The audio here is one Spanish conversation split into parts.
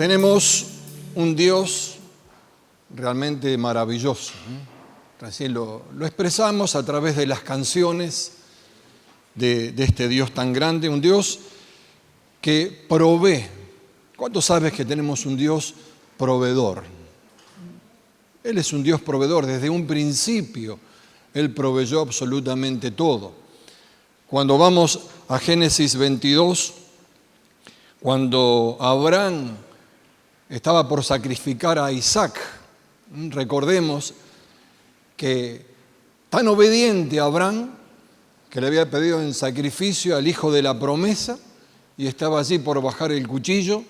Tenemos un Dios realmente maravilloso. Recién lo expresamos a través de las canciones de este Dios tan grande, un Dios que provee. ¿Cuánto sabes que tenemos un Dios proveedor? Él es un Dios proveedor. Desde un principio Él proveyó absolutamente todo. Cuando vamos a Génesis 22, cuando Abraham estaba por sacrificar a Isaac, recordemos que tan obediente Abraham, que le había pedido en sacrificio al hijo de la promesa, y estaba allí por bajar el cuchillo,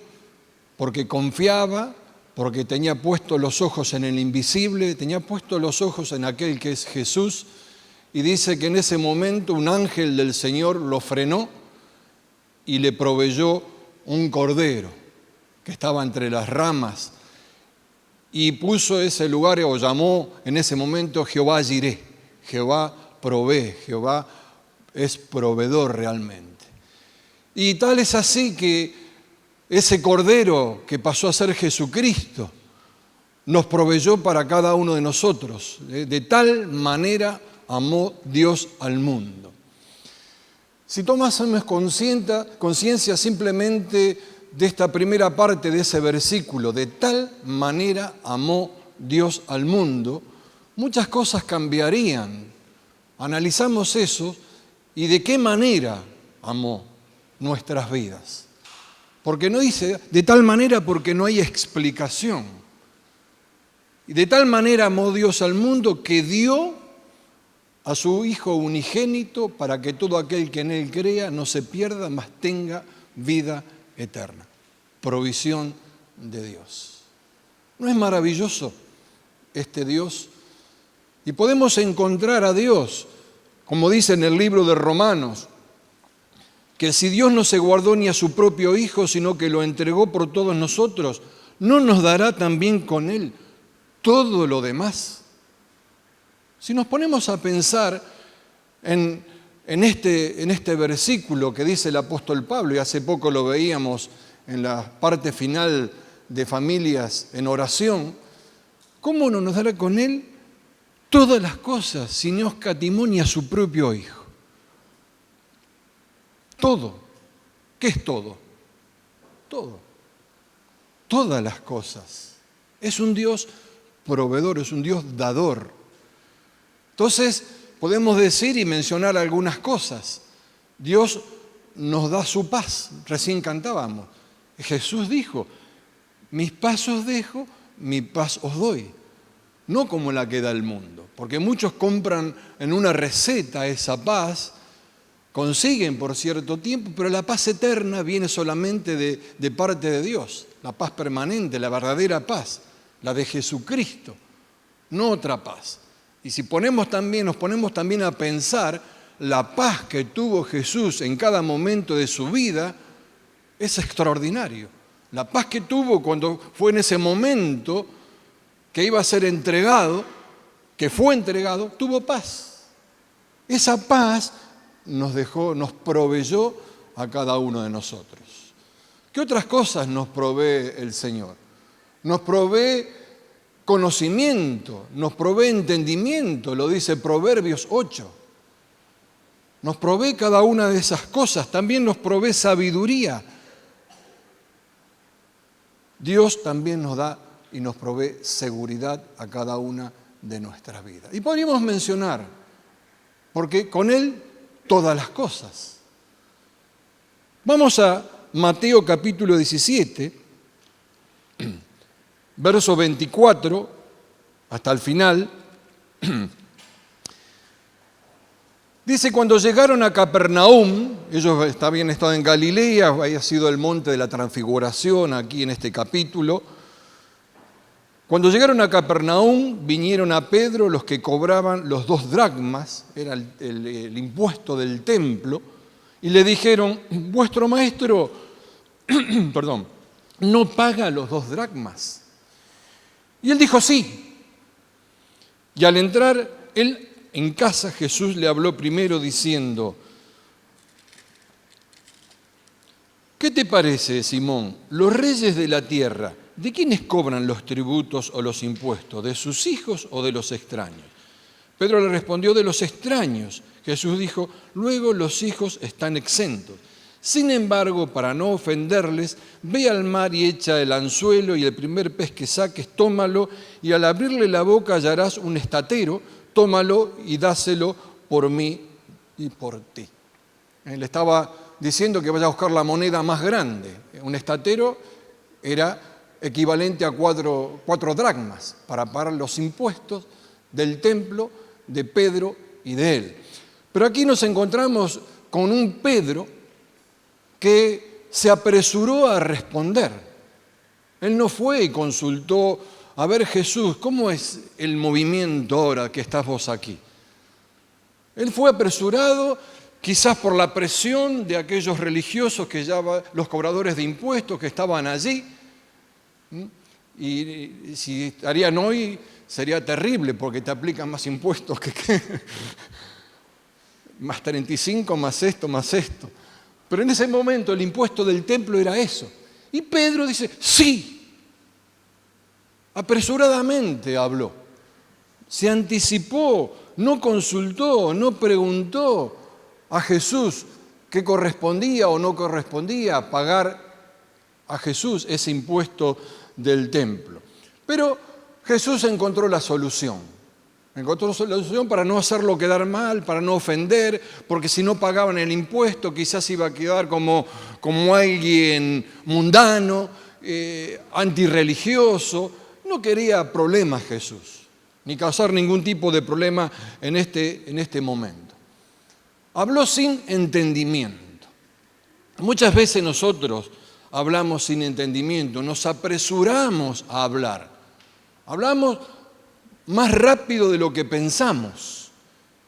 porque confiaba, porque tenía puestos los ojos en el invisible, tenía puestos los ojos en aquel que es Jesús, y dice que en ese momento un ángel del Señor lo frenó y le proveyó un cordero que estaba entre las ramas, y puso ese lugar, o llamó en ese momento Jehová Jireh. Jehová provee, Jehová es proveedor realmente. Y tal es así que ese cordero que pasó a ser Jesucristo nos proveyó para cada uno de nosotros. De tal manera amó Dios al mundo. Si tomásemos conciencia simplemente de esta primera parte de ese versículo, de tal manera amó Dios al mundo, muchas cosas cambiarían. Analizamos eso y de qué manera amó nuestras vidas. Porque no dice de tal manera porque no hay explicación. Y de tal manera amó Dios al mundo que dio a su Hijo unigénito para que todo aquel que en Él crea no se pierda, mas tenga vida eterna. Provisión de Dios. ¿No es maravilloso este Dios? Y podemos encontrar a Dios, como dice en el libro de Romanos, que si Dios no se guardó ni a su propio Hijo, sino que lo entregó por todos nosotros, ¿no nos dará también con Él todo lo demás? Si nos ponemos a pensar en este versículo que dice el apóstol Pablo, y hace poco lo veíamos en la parte final de Familias en Oración, ¿cómo no nos dará con Él todas las cosas si no escatimó ni a su propio Hijo? Todo. ¿Qué es todo? Todo. Todas las cosas. Es un Dios proveedor, es un Dios dador. Entonces, podemos decir y mencionar algunas cosas. Dios nos da su paz. Recién cantábamos. Jesús dijo, mis paz os dejo, mi paz os doy. No como la que da el mundo. Porque muchos compran en una receta esa paz, consiguen por cierto tiempo, pero la paz eterna viene solamente de parte de Dios. La paz permanente, la verdadera paz, la de Jesucristo, no otra paz. Y si nos ponemos también a pensar, la paz que tuvo Jesús en cada momento de su vida es extraordinario. La paz que tuvo cuando fue en ese momento que iba a ser entregado, que fue entregado, tuvo paz. Esa paz nos proveyó a cada uno de nosotros. ¿Qué otras cosas nos provee el Señor? Nos provee conocimiento, nos provee entendimiento, lo dice Proverbios 8. Nos provee cada una de esas cosas, también nos provee sabiduría. Dios también nos da y nos provee seguridad a cada una de nuestras vidas. Y podríamos mencionar, porque con Él todas las cosas. Vamos a Mateo capítulo 17, verso 24, hasta el final. Dice, cuando llegaron a Capernaum, ellos habían estado en Galilea, había sido el monte de la transfiguración aquí en este capítulo. Cuando llegaron a Capernaum, vinieron a Pedro los que cobraban los 2 dracmas, era el impuesto del templo, y le dijeron, vuestro maestro, no paga los 2 dracmas. Y él dijo, sí. Y al entrar él en casa, Jesús le habló primero diciendo, ¿qué te parece, Simón? Los reyes de la tierra, ¿de quiénes cobran los tributos o los impuestos? ¿De sus hijos o de los extraños? Pedro le respondió, de los extraños. Jesús dijo, luego los hijos están exentos. Sin embargo, para no ofenderles, ve al mar y echa el anzuelo y el primer pez que saques, tómalo y al abrirle la boca hallarás un estatero, tómalo y dáselo por mí y por ti. Le estaba diciendo que vaya a buscar la moneda más grande. Un estatero era equivalente a cuatro dracmas para pagar los impuestos del templo de Pedro y de él. Pero aquí nos encontramos con un Pedro que se apresuró a responder. Él no fue y consultó, a ver Jesús, ¿cómo es el movimiento ahora que estás vos aquí? Él fue apresurado, quizás por la presión de aquellos religiosos, los cobradores de impuestos que estaban allí. Y si estarían hoy, sería terrible porque te aplican más impuestos que más 35, más esto, más esto. Pero en ese momento el impuesto del templo era eso. Y Pedro dice, sí. Apresuradamente habló. Se anticipó, no consultó, no preguntó a Jesús qué correspondía o no correspondía pagar a Jesús ese impuesto del templo. Pero Jesús encontró la solución. Encontró la solución para no hacerlo quedar mal, para no ofender, porque si no pagaban el impuesto quizás iba a quedar como alguien mundano, antirreligioso. No quería problemas Jesús, ni causar ningún tipo de problema en este momento. Habló sin entendimiento. Muchas veces nosotros hablamos sin entendimiento, nos apresuramos a hablar. Hablamos más rápido de lo que pensamos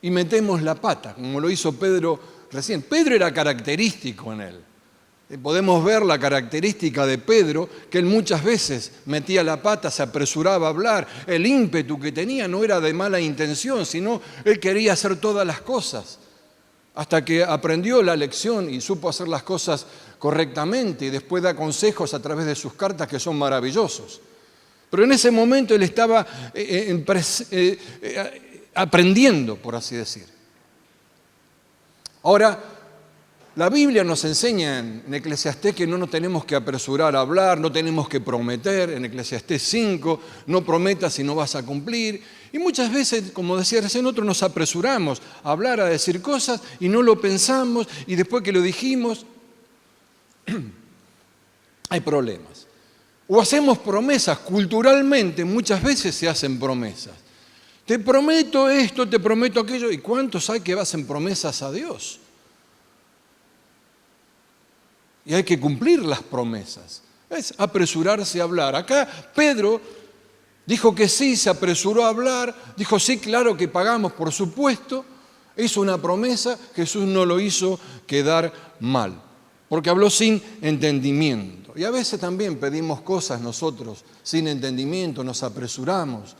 y metemos la pata, como lo hizo Pedro recién. Pedro era característico en él. Podemos ver la característica de Pedro, que él muchas veces metía la pata, se apresuraba a hablar. El ímpetu que tenía no era de mala intención, sino él quería hacer todas las cosas. Hasta que aprendió la lección y supo hacer las cosas correctamente y después da consejos a través de sus cartas que son maravillosos. Pero en ese momento él estaba aprendiendo, por así decir. Ahora, la Biblia nos enseña en Eclesiastés que no nos tenemos que apresurar a hablar, no tenemos que prometer. En Eclesiastés 5, no prometas si no vas a cumplir. Y muchas veces, como decía recién, nosotros nos apresuramos a hablar, a decir cosas y no lo pensamos y después que lo dijimos, hay problemas. O hacemos promesas, culturalmente muchas veces se hacen promesas. Te prometo esto, te prometo aquello. ¿Y cuántos hay que hacen promesas a Dios? Y hay que cumplir las promesas. Es apresurarse a hablar. Acá Pedro dijo que sí, se apresuró a hablar. Dijo sí, claro que pagamos, por supuesto. Hizo una promesa, Jesús no lo hizo quedar mal. Porque habló sin entendimiento. Y a veces también pedimos cosas nosotros sin entendimiento, nos apresuramos.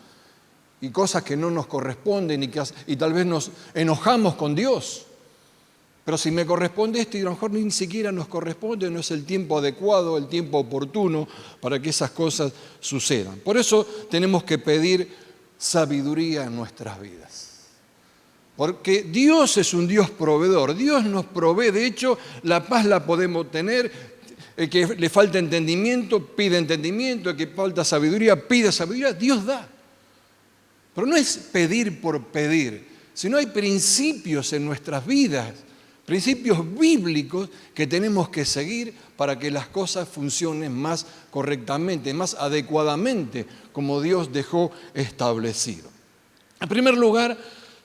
Y cosas que no nos corresponden y tal vez nos enojamos con Dios. Pero si me corresponde esto y a lo mejor ni siquiera nos corresponde, no es el tiempo adecuado, el tiempo oportuno para que esas cosas sucedan. Por eso tenemos que pedir sabiduría en nuestras vidas. Porque Dios es un Dios proveedor, Dios nos provee, de hecho la paz la podemos tener, el que le falta entendimiento pide entendimiento, el que falta sabiduría pide sabiduría, Dios da. Pero no es pedir por pedir, sino hay principios en nuestras vidas, principios bíblicos que tenemos que seguir para que las cosas funcionen más correctamente, más adecuadamente, como Dios dejó establecido. En primer lugar,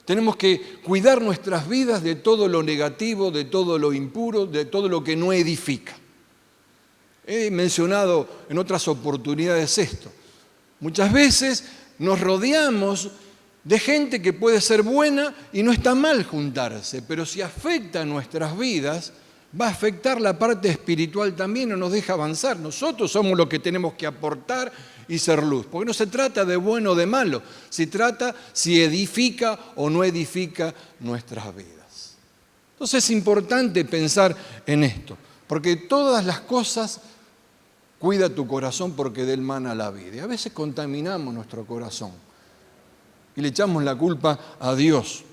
tenemos que cuidar nuestras vidas de todo lo negativo, de todo lo impuro, de todo lo que no edifica. He mencionado en otras oportunidades esto. Muchas veces nos rodeamos de gente que puede ser buena y no está mal juntarse, pero si afecta nuestras vidas, va a afectar la parte espiritual también, no nos deja avanzar. Nosotros somos los que tenemos que aportar y ser luz, porque no se trata de bueno o de malo, se trata si edifica o no edifica nuestras vidas. Entonces es importante pensar en esto. Porque todas las cosas cuida tu corazón porque de él mana la vida. Y a veces contaminamos nuestro corazón y le echamos la culpa a Dios.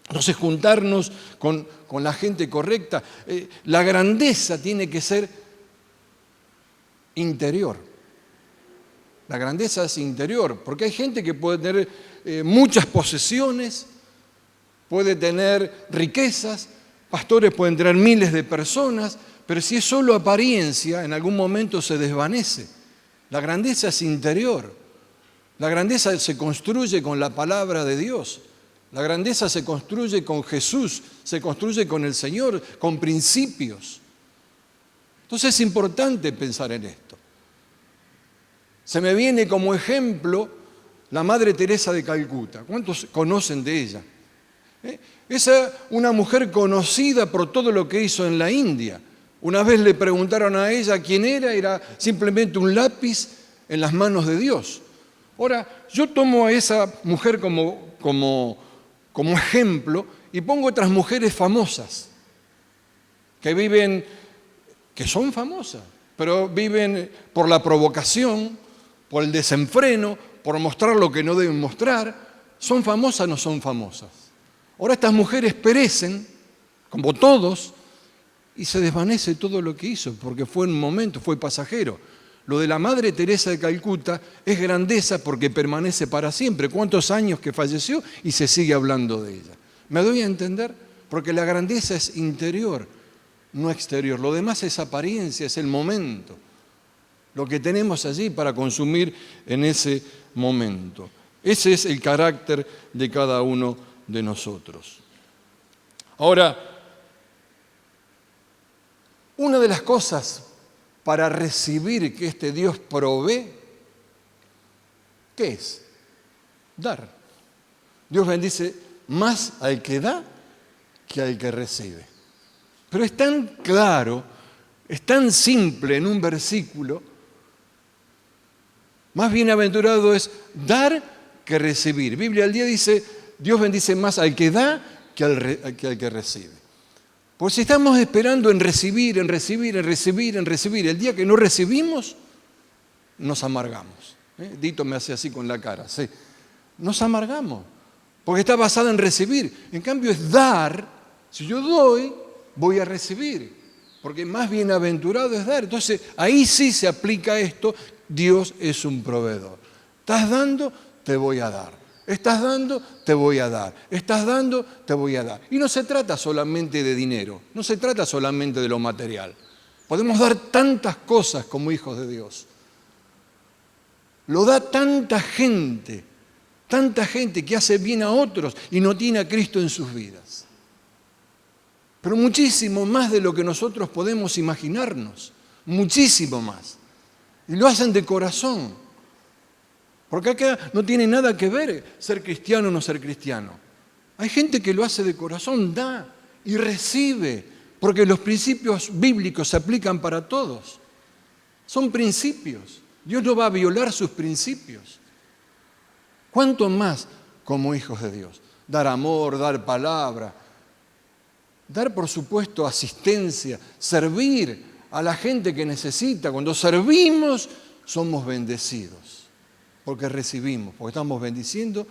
Entonces, juntarnos con la gente correcta. La grandeza tiene que ser interior. La grandeza es interior, porque hay gente que puede tener muchas posesiones, puede tener riquezas, pastores pueden tener miles de personas, pero si es solo apariencia, en algún momento se desvanece. La grandeza es interior. La grandeza se construye con la palabra de Dios. La grandeza se construye con Jesús, se construye con el Señor, con principios. Entonces es importante pensar en esto. Se me viene como ejemplo la Madre Teresa de Calcuta. ¿Cuántos conocen de ella? Es una mujer conocida por todo lo que hizo en la India. Una vez le preguntaron a ella quién era simplemente un lápiz en las manos de Dios. Ahora, yo tomo a esa mujer como ejemplo y pongo otras mujeres famosas que son famosas, pero viven por la provocación, por el desenfreno, por mostrar lo que no deben mostrar. ¿Son famosas o no son famosas? Ahora estas mujeres perecen, como todos, y se desvanece todo lo que hizo, porque fue un momento, fue pasajero. Lo de la Madre Teresa de Calcuta es grandeza porque permanece para siempre. ¿Cuántos años que falleció y se sigue hablando de ella? ¿Me doy a entender? Porque la grandeza es interior, no exterior. Lo demás es apariencia, es el momento. Lo que tenemos allí para consumir en ese momento. Ese es el carácter de cada uno de nosotros. Ahora, una de las cosas para recibir que este Dios provee, ¿qué es? Dar. Dios bendice más al que da que al que recibe. Pero es tan claro, es tan simple en un versículo. Más bienaventurado es dar que recibir. Biblia al día dice, Dios bendice más al que da que al que recibe. Pues si estamos esperando en recibir, el día que no recibimos, nos amargamos. Dito me hace así con la cara, sí. Nos amargamos, porque está basada en recibir. En cambio es dar. Si yo doy, voy a recibir, porque más bienaventurado es dar. Entonces ahí sí se aplica esto, Dios es un proveedor. Estás dando, te voy a dar. Estás dando, te voy a dar. Estás dando, te voy a dar. Y no se trata solamente de dinero, no se trata solamente de lo material. Podemos dar tantas cosas como hijos de Dios. Lo da tanta gente que hace bien a otros y no tiene a Cristo en sus vidas. Pero muchísimo más de lo que nosotros podemos imaginarnos, muchísimo más. Y lo hacen de corazón. Porque acá no tiene nada que ver ser cristiano o no ser cristiano. Hay gente que lo hace de corazón, da y recibe, porque los principios bíblicos se aplican para todos. Son principios. Dios no va a violar sus principios. ¿Cuánto más como hijos de Dios? Dar amor, dar palabra, dar por supuesto asistencia, servir a la gente que necesita. Cuando servimos somos bendecidos. Porque recibimos, porque estamos bendiciendo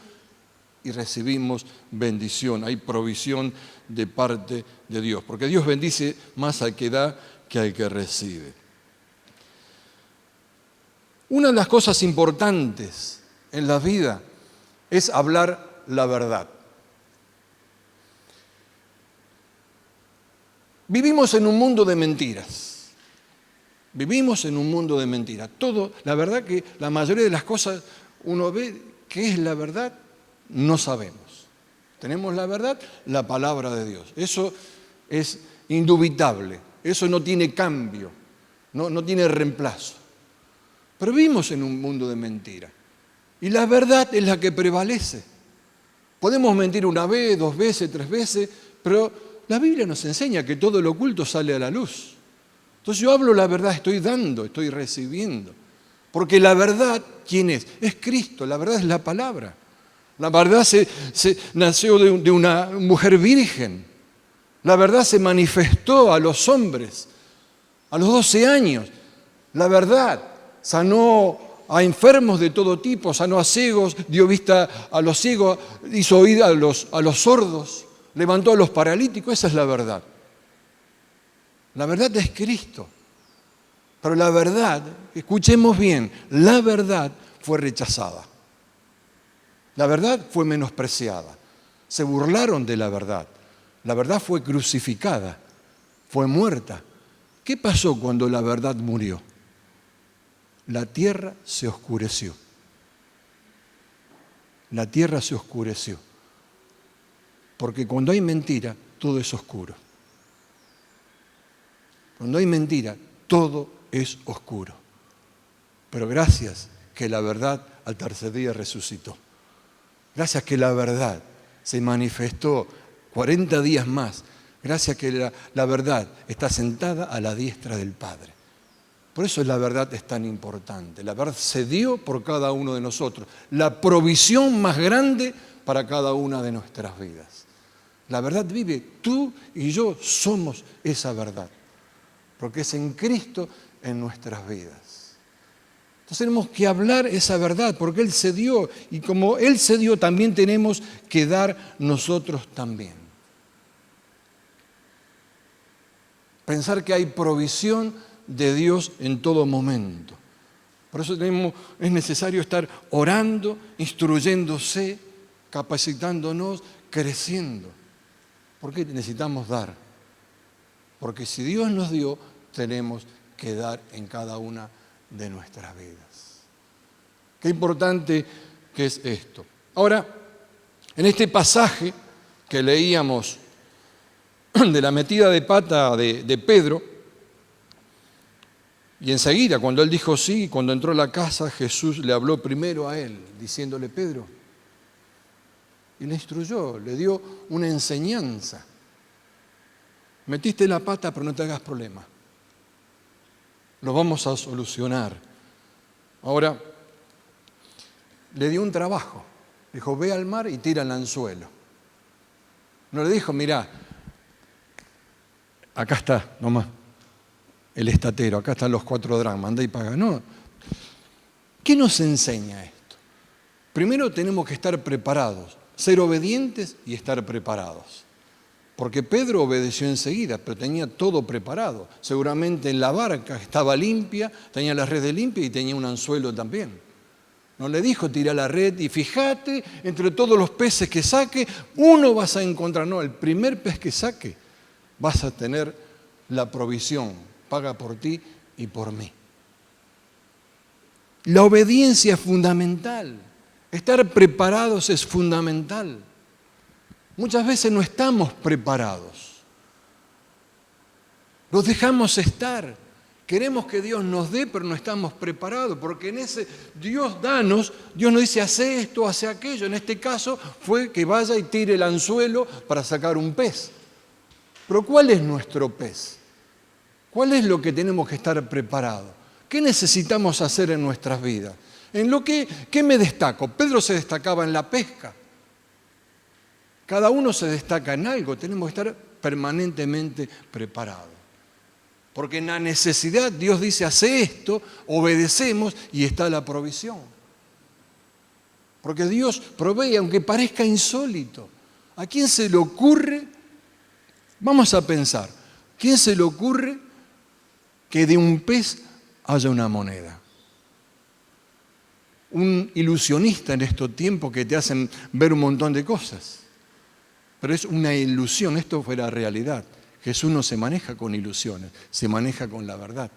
y recibimos bendición. Hay provisión de parte de Dios, porque Dios bendice más al que da que al que recibe. Una de las cosas importantes en la vida es hablar la verdad. Vivimos en un mundo de mentiras. Vivimos en un mundo de mentiras. La verdad que la mayoría de las cosas uno ve que es la verdad, no sabemos. Tenemos la verdad, la palabra de Dios. Eso es indubitable, eso no tiene cambio, no tiene reemplazo. Pero vivimos en un mundo de mentiras. Y la verdad es la que prevalece. Podemos mentir una vez, 2 veces, 3 veces, pero la Biblia nos enseña que todo lo oculto sale a la luz. Entonces yo hablo la verdad, estoy dando, estoy recibiendo. Porque la verdad, ¿quién es? Es Cristo, la verdad es la palabra. La verdad se nació de una mujer virgen. La verdad se manifestó a los hombres. A los 12 años, la verdad, sanó a enfermos de todo tipo, sanó a ciegos, dio vista a los ciegos, hizo oír a los sordos, levantó a los paralíticos. Esa es la verdad. La verdad es Cristo. Pero la verdad, escuchemos bien, la verdad fue rechazada. La verdad fue menospreciada. Se burlaron de la verdad. La verdad fue crucificada, fue muerta. ¿Qué pasó cuando la verdad murió? La tierra se oscureció. La tierra se oscureció. Porque cuando hay mentira, todo es oscuro. Cuando hay mentira, todo es oscuro. Pero gracias que la verdad al tercer día resucitó. Gracias que la verdad se manifestó 40 días más. Gracias que la verdad está sentada a la diestra del Padre. Por eso la verdad es tan importante. La verdad se dio por cada uno de nosotros. La provisión más grande para cada una de nuestras vidas. La verdad vive. Tú y yo somos esa verdad. Porque es en Cristo en nuestras vidas. Entonces tenemos que hablar esa verdad porque Él se dio. Y como Él se dio, también tenemos que dar nosotros también. Pensar que hay provisión de Dios en todo momento. Por eso es necesario estar orando, instruyéndose, capacitándonos, creciendo. ¿Por qué necesitamos dar? Porque si Dios nos dio, tenemos que dar en cada una de nuestras vidas. Qué importante que es esto. Ahora, en este pasaje que leíamos de la metida de pata de Pedro, y enseguida, cuando él dijo sí, cuando entró a la casa, Jesús le habló primero a él, diciéndole, Pedro, y le instruyó, le dio una enseñanza. Metiste la pata, pero no te hagas problema. Lo vamos a solucionar. Ahora, le dio un trabajo. Dijo, ve al mar y tira el anzuelo. No le dijo, mirá, acá está, nomás, el estatero, acá están los 4 dracmas, anda y paga. No. ¿Qué nos enseña esto? Primero tenemos que estar preparados, ser obedientes y estar preparados. Porque Pedro obedeció enseguida, pero tenía todo preparado. Seguramente en la barca estaba limpia, tenía la red limpia y tenía un anzuelo también. No le dijo, tira la red y fíjate, entre todos los peces que saque, uno vas a encontrar. No, el primer pez que saque, vas a tener la provisión. Paga por ti y por mí. La obediencia es fundamental. Estar preparados es fundamental. Muchas veces no estamos preparados. Los dejamos estar. Queremos que Dios nos dé, pero no estamos preparados, porque en ese Dios danos, Dios nos dice, hace esto, hace aquello. En este caso fue que vaya y tire el anzuelo para sacar un pez. Pero ¿cuál es nuestro pez? ¿Cuál es lo que tenemos que estar preparados? ¿Qué necesitamos hacer en nuestras vidas? ¿Qué me destaco? Pedro se destacaba en la pesca. Cada uno se destaca en algo. Tenemos que estar permanentemente preparados. Porque en la necesidad Dios dice, hace esto, obedecemos y está la provisión. Porque Dios provee, aunque parezca insólito. ¿A quién se le ocurre? Vamos a pensar. ¿Quién se le ocurre que de un pez haya una moneda? Un ilusionista en estos tiempos que te hacen ver un montón de cosas. Pero es una ilusión, esto fue la realidad. Jesús no se maneja con ilusiones, se maneja con la verdad.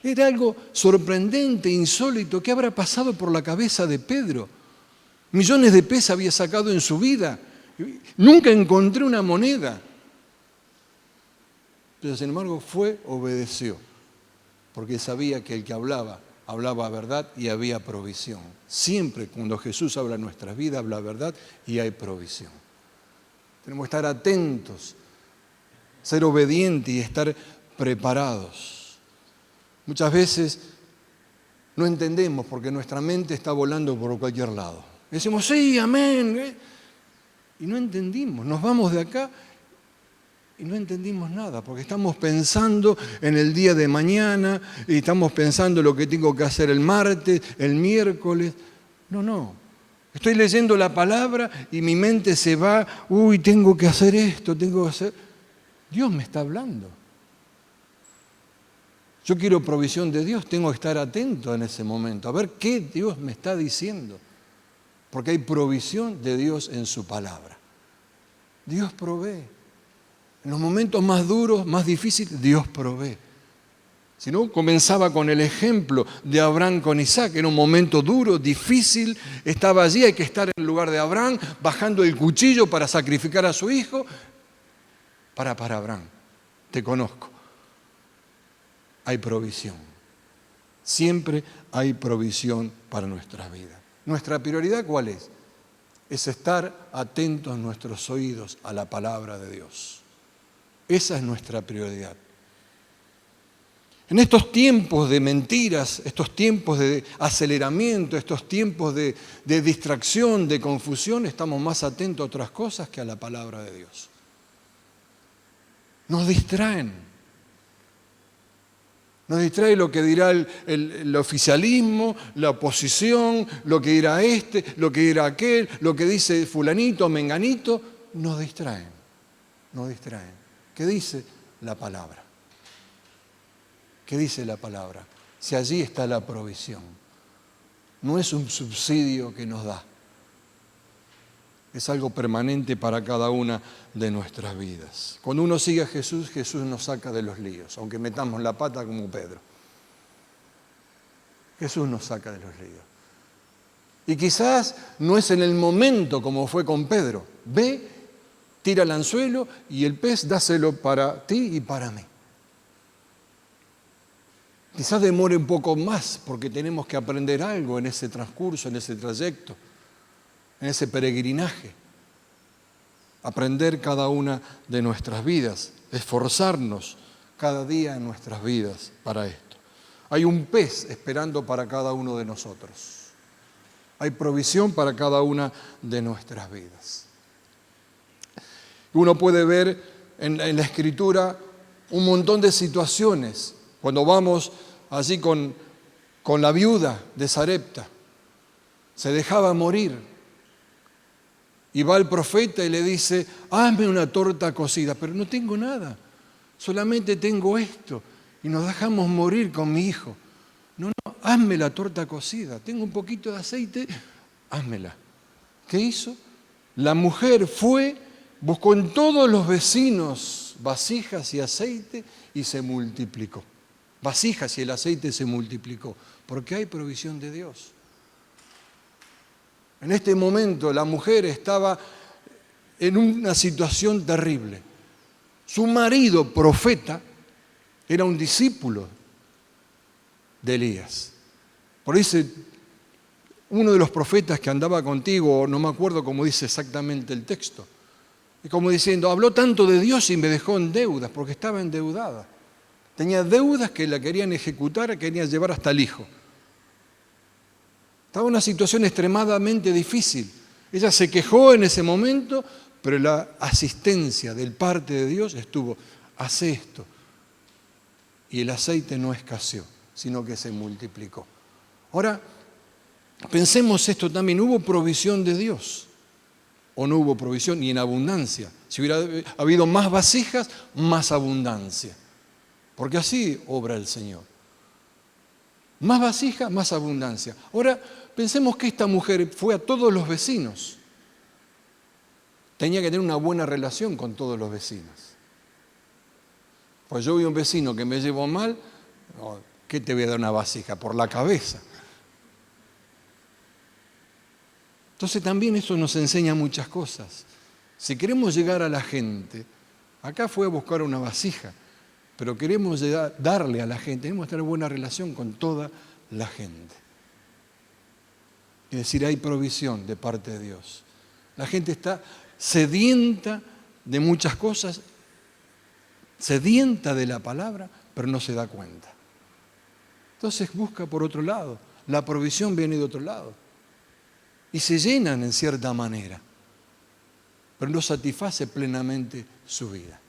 Era algo sorprendente, insólito. ¿Qué habrá pasado por la cabeza de Pedro? Millones de peces había sacado en su vida. Nunca encontré una moneda. Pero sin embargo obedeció, porque sabía que el que hablaba verdad y había provisión. Siempre cuando Jesús habla en nuestras vidas, habla verdad y hay provisión. Tenemos que estar atentos, ser obedientes y estar preparados. Muchas veces no entendemos porque nuestra mente está volando por cualquier lado. Decimos, sí, amén. Y no entendimos, nos vamos de acá Y no entendimos nada, porque estamos pensando en el día de mañana, y estamos pensando en lo que tengo que hacer el martes, el miércoles. No. Estoy leyendo la palabra y mi mente se va, tengo que hacer esto, tengo que hacer... Dios me está hablando. Yo quiero provisión de Dios, tengo que estar atento en ese momento, a ver qué Dios me está diciendo. Porque hay provisión de Dios en su palabra. Dios provee. En los momentos más duros, más difíciles, Dios provee. Si no, comenzaba con el ejemplo de Abraham con Isaac. Era un momento duro, difícil. Estaba allí, hay que estar en el lugar de Abraham, bajando el cuchillo para sacrificar a su hijo. Para Abraham, te conozco. Hay provisión. Siempre hay provisión para nuestras vidas. ¿Nuestra prioridad cuál es? Es estar atentos nuestros oídos a la palabra de Dios. Esa es nuestra prioridad. En estos tiempos de mentiras, estos tiempos de aceleramiento, estos tiempos de distracción, de confusión, estamos más atentos a otras cosas que a la palabra de Dios. Nos distraen. Nos distrae lo que dirá el oficialismo, la oposición, lo que dirá lo que dirá aquel, lo que dice fulanito, menganito. Nos distraen. ¿Qué dice la palabra? ¿Qué dice la palabra? Si allí está la provisión. No es un subsidio que nos da. Es algo permanente para cada una de nuestras vidas. Cuando uno sigue a Jesús, Jesús nos saca de los líos, aunque metamos la pata como Pedro. Jesús nos saca de los líos. Y quizás no es en el momento como fue con Pedro. Ve, tira el anzuelo y el pez dáselo para ti y para mí. Quizás demore un poco más porque tenemos que aprender algo en ese transcurso, en ese trayecto, en ese peregrinaje. Aprender cada una de nuestras vidas, esforzarnos cada día en nuestras vidas para esto. Hay un pez esperando para cada uno de nosotros. Hay provisión para cada una de nuestras vidas. Uno puede ver en la Escritura un montón de situaciones. Cuando vamos allí con la viuda de Sarepta, se dejaba morir. Y va el profeta y le dice, hazme una torta cocida, pero no tengo nada, solamente tengo esto. Y nos dejamos morir con mi hijo. No, hazme la torta cocida, tengo un poquito de aceite, házmela. ¿Qué hizo? La mujer fue, buscó en todos los vecinos vasijas y aceite y se multiplicó. Vasijas y el aceite se multiplicó, porque hay provisión de Dios. En este momento la mujer estaba en una situación terrible. Su marido, profeta, era un discípulo de Elías. Por eso uno de los profetas que andaba contigo, no me acuerdo cómo dice exactamente el texto, y como diciendo, habló tanto de Dios y me dejó en deudas, porque estaba endeudada. Tenía deudas que la querían ejecutar, querían llevar hasta el hijo. Estaba en una situación extremadamente difícil. Ella se quejó en ese momento, pero la asistencia del parte de Dios estuvo, hace esto. Y el aceite no escaseó, sino que se multiplicó. Ahora, pensemos esto también, ¿hubo provisión de Dios? ¿O no hubo provisión? Y en abundancia. Si hubiera habido más vasijas, más abundancia. Porque así obra el Señor. Más vasija, más abundancia. Ahora, pensemos que esta mujer fue a todos los vecinos. Tenía que tener una buena relación con todos los vecinos. Pues yo vi a un vecino que me llevó mal, ¿qué te voy a dar una vasija? Por la cabeza. Entonces también eso nos enseña muchas cosas. Si queremos llegar a la gente, acá fue a buscar una vasija, pero queremos darle a la gente, tenemos que tener buena relación con toda la gente. Es decir, hay provisión de parte de Dios. La gente está sedienta de muchas cosas, sedienta de la palabra, pero no se da cuenta. Entonces busca por otro lado. La provisión viene de otro lado. Y se llenan en cierta manera, pero no satisface plenamente su vida.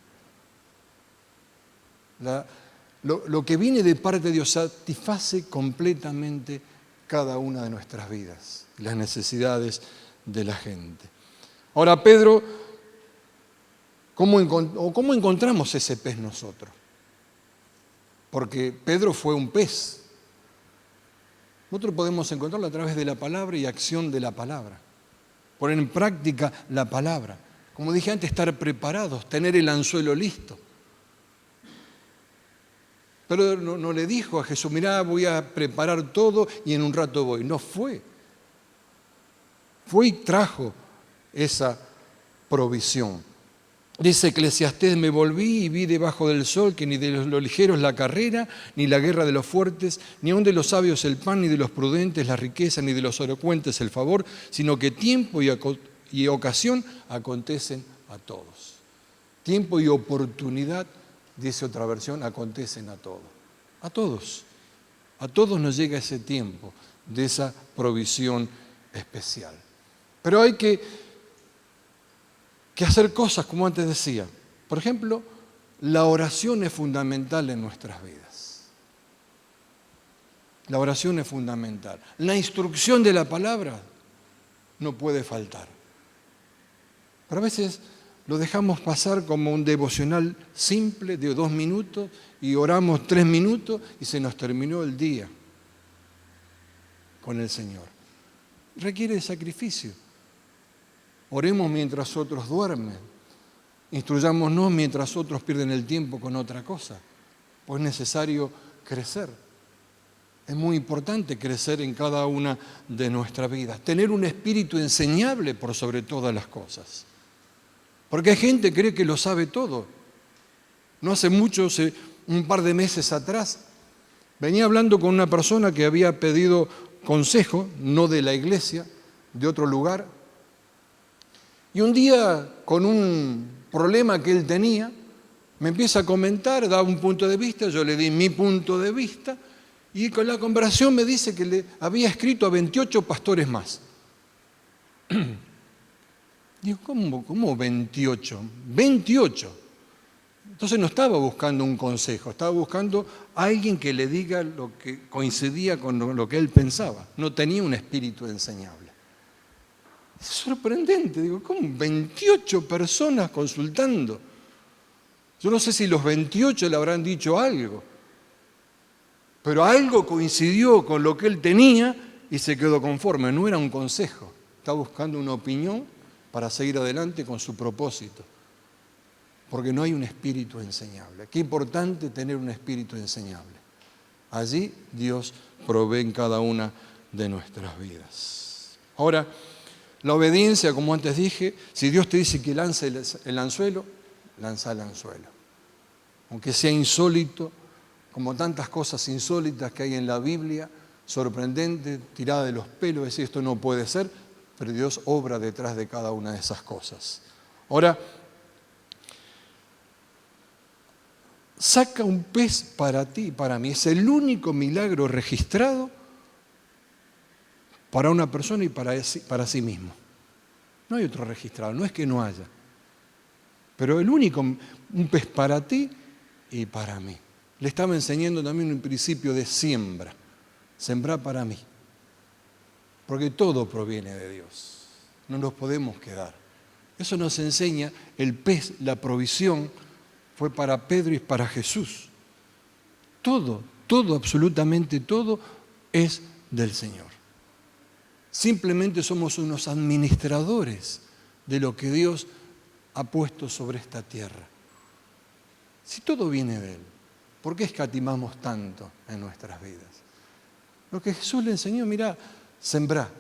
Lo que viene de parte de Dios satisface completamente cada una de nuestras vidas, las necesidades de la gente. Ahora, Pedro, ¿cómo encontramos ese pez nosotros? Porque Pedro fue un pez. Nosotros podemos encontrarlo a través de la palabra y acción de la palabra. Poner en práctica la palabra. Como dije antes, estar preparados, tener el anzuelo listo. Pero no le dijo a Jesús, mirá, voy a preparar todo y en un rato voy. No fue. Fue y trajo esa provisión. Dice Eclesiastés, me volví y vi debajo del sol que ni de los ligeros la carrera, ni la guerra de los fuertes, ni aun de los sabios el pan, ni de los prudentes la riqueza, ni de los elocuentes el favor, sino que tiempo y ocasión acontecen a todos. Tiempo y oportunidad, dice otra versión, acontecen a todos. A todos. A todos nos llega ese tiempo de esa provisión especial. Pero hay que hacer cosas, como antes decía. Por ejemplo, la oración es fundamental en nuestras vidas. La oración es fundamental. La instrucción de la palabra no puede faltar. Pero a veces lo dejamos pasar como un devocional simple de 2 minutos y oramos 3 minutos y se nos terminó el día con el Señor. Requiere sacrificio. Oremos mientras otros duermen. Instruyámonos mientras otros pierden el tiempo con otra cosa. Pues es necesario crecer. Es muy importante crecer en cada una de nuestras vidas. Tener un espíritu enseñable por sobre todas las cosas. Porque hay gente que cree que lo sabe todo. No hace mucho, un par de meses atrás, venía hablando con una persona que había pedido consejo, no de la iglesia, de otro lugar. Y un día, con un problema que él tenía, me empieza a comentar, daba un punto de vista, yo le di mi punto de vista, y con la conversación me dice que le había escrito a 28 pastores más. Digo, ¿cómo 28? 28. Entonces no estaba buscando un consejo, estaba buscando a alguien que le diga lo que coincidía con lo que él pensaba. No tenía un espíritu enseñable. Es sorprendente, digo, ¿cómo 28 personas consultando? Yo no sé si los 28 le habrán dicho algo, pero algo coincidió con lo que él tenía y se quedó conforme. No era un consejo, estaba buscando una opinión para seguir adelante con su propósito, porque no hay un espíritu enseñable. Qué importante tener un espíritu enseñable. Allí Dios provee en cada una de nuestras vidas. Ahora, la obediencia, como antes dije, si Dios te dice que lance el anzuelo, lanza el anzuelo. Aunque sea insólito, como tantas cosas insólitas que hay en la Biblia, sorprendente, tirada de los pelos, decir esto no puede ser, pero Dios obra detrás de cada una de esas cosas. Ahora, saca un pez para ti y para mí. Es el único milagro registrado para una persona y para sí mismo. No hay otro registrado, no es que no haya. Pero el único, un pez para ti y para mí. Le estaba enseñando también un principio de siembra. Sembrar para mí. Porque todo proviene de Dios. No nos podemos quedar. Eso nos enseña el pez, la provisión, fue para Pedro y para Jesús. Todo, absolutamente todo es del Señor. Simplemente somos unos administradores de lo que Dios ha puesto sobre esta tierra. Si todo viene de Él, ¿por qué escatimamos tanto en nuestras vidas? Lo que Jesús le enseñó, mirá, sembrá,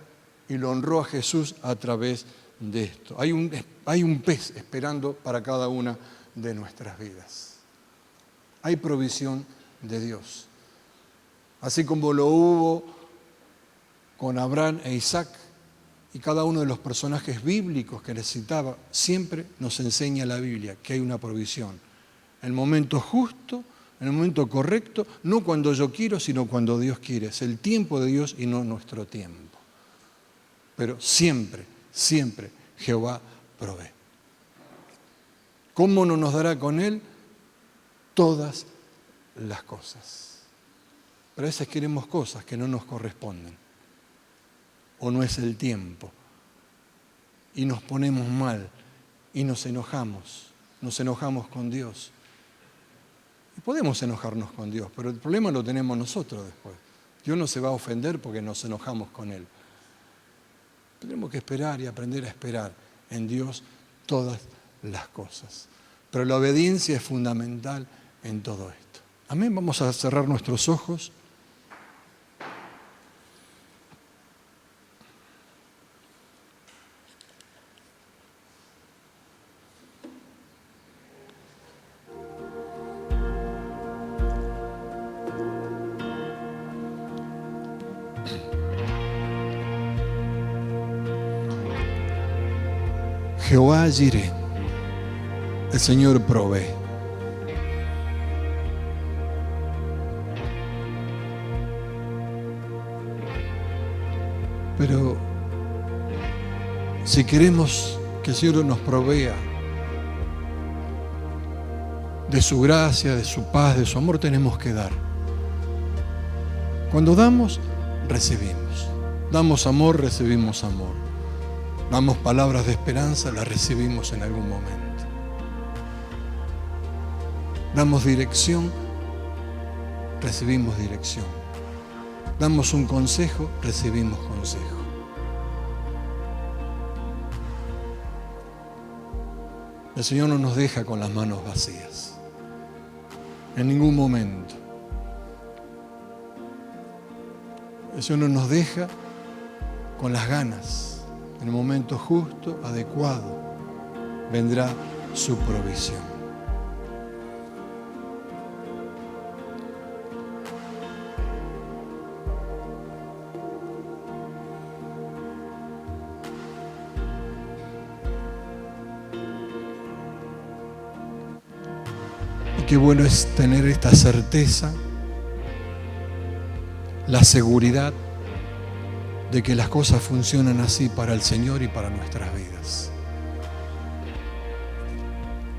y lo honró a Jesús a través de esto. Hay un pez esperando para cada una de nuestras vidas. Hay provisión de Dios. Así como lo hubo con Abraham e Isaac y cada uno de los personajes bíblicos que les citaba, siempre nos enseña la Biblia que hay una provisión. En el momento justo, en el momento correcto, no cuando yo quiero, sino cuando Dios quiere. Es el tiempo de Dios y no nuestro tiempo. Pero siempre, siempre Jehová provee. ¿Cómo no nos dará con Él? Todas las cosas. Pero a veces queremos cosas que no nos corresponden, o no es el tiempo, y nos ponemos mal, y nos enojamos con Dios. Y podemos enojarnos con Dios, pero el problema lo tenemos nosotros después. Dios no se va a ofender porque nos enojamos con Él. Tenemos que esperar y aprender a esperar en Dios todas las cosas. Pero la obediencia es fundamental en todo esto. Amén. Vamos a cerrar nuestros ojos. Jehová Jireh, el Señor provee. Pero si queremos que el Señor nos provea de su gracia, de su paz, de su amor, tenemos que dar. Cuando damos, recibimos. Damos amor, recibimos amor. Damos palabras de esperanza, las recibimos en algún momento. Damos dirección, recibimos dirección. Damos un consejo, recibimos consejo. El Señor no nos deja con las manos vacías, en ningún momento. El Señor no nos deja con las ganas. En el momento justo, adecuado, vendrá su provisión. Y qué bueno es tener esta certeza, la seguridad de que las cosas funcionan así para el Señor y para nuestras vidas.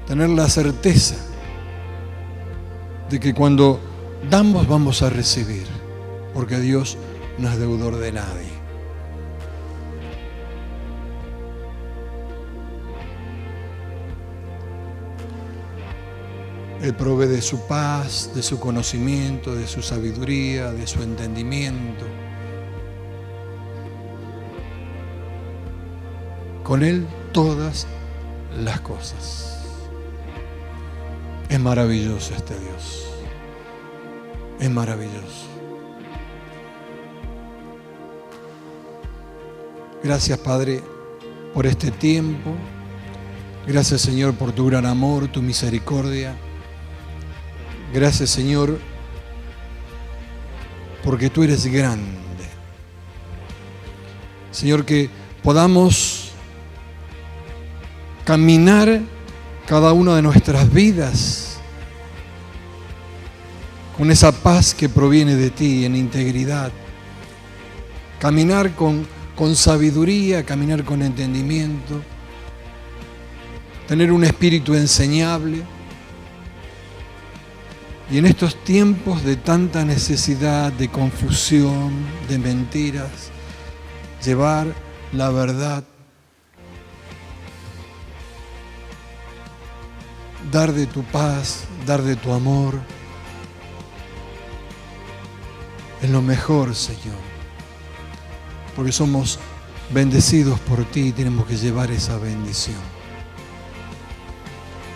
Tener la certeza de que cuando damos vamos a recibir, porque Dios no es deudor de nadie. Él provee de su paz, de su conocimiento, de su sabiduría, de su entendimiento. Con Él todas las cosas. Es maravilloso este Dios. Es maravilloso. Gracias, Padre, por este tiempo. Gracias, Señor, por tu gran amor, tu misericordia. Gracias, Señor, porque tú eres grande. Señor, que podamos caminar cada una de nuestras vidas con esa paz que proviene de ti, en integridad. Caminar con sabiduría, caminar con entendimiento, tener un espíritu enseñable. Y en estos tiempos de tanta necesidad, de confusión, de mentiras, llevar la verdad, dar de tu paz, dar de tu amor, es lo mejor, Señor, porque somos bendecidos por ti y tenemos que llevar esa bendición.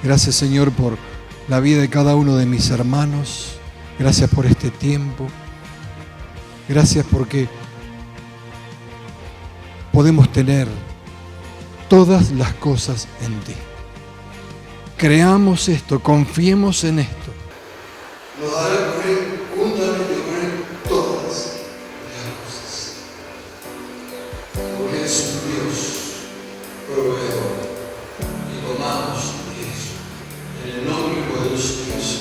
Gracias, Señor, por la vida de cada uno de mis hermanos. Gracias por este tiempo. Gracias porque podemos tener todas las cosas en ti. Creamos esto, confiemos en esto. Nos dará con Él, juntamente con Él, todas las cosas. Porque es un Dios proveedor. Y tomamos eso en el nombre poderoso de Jesús.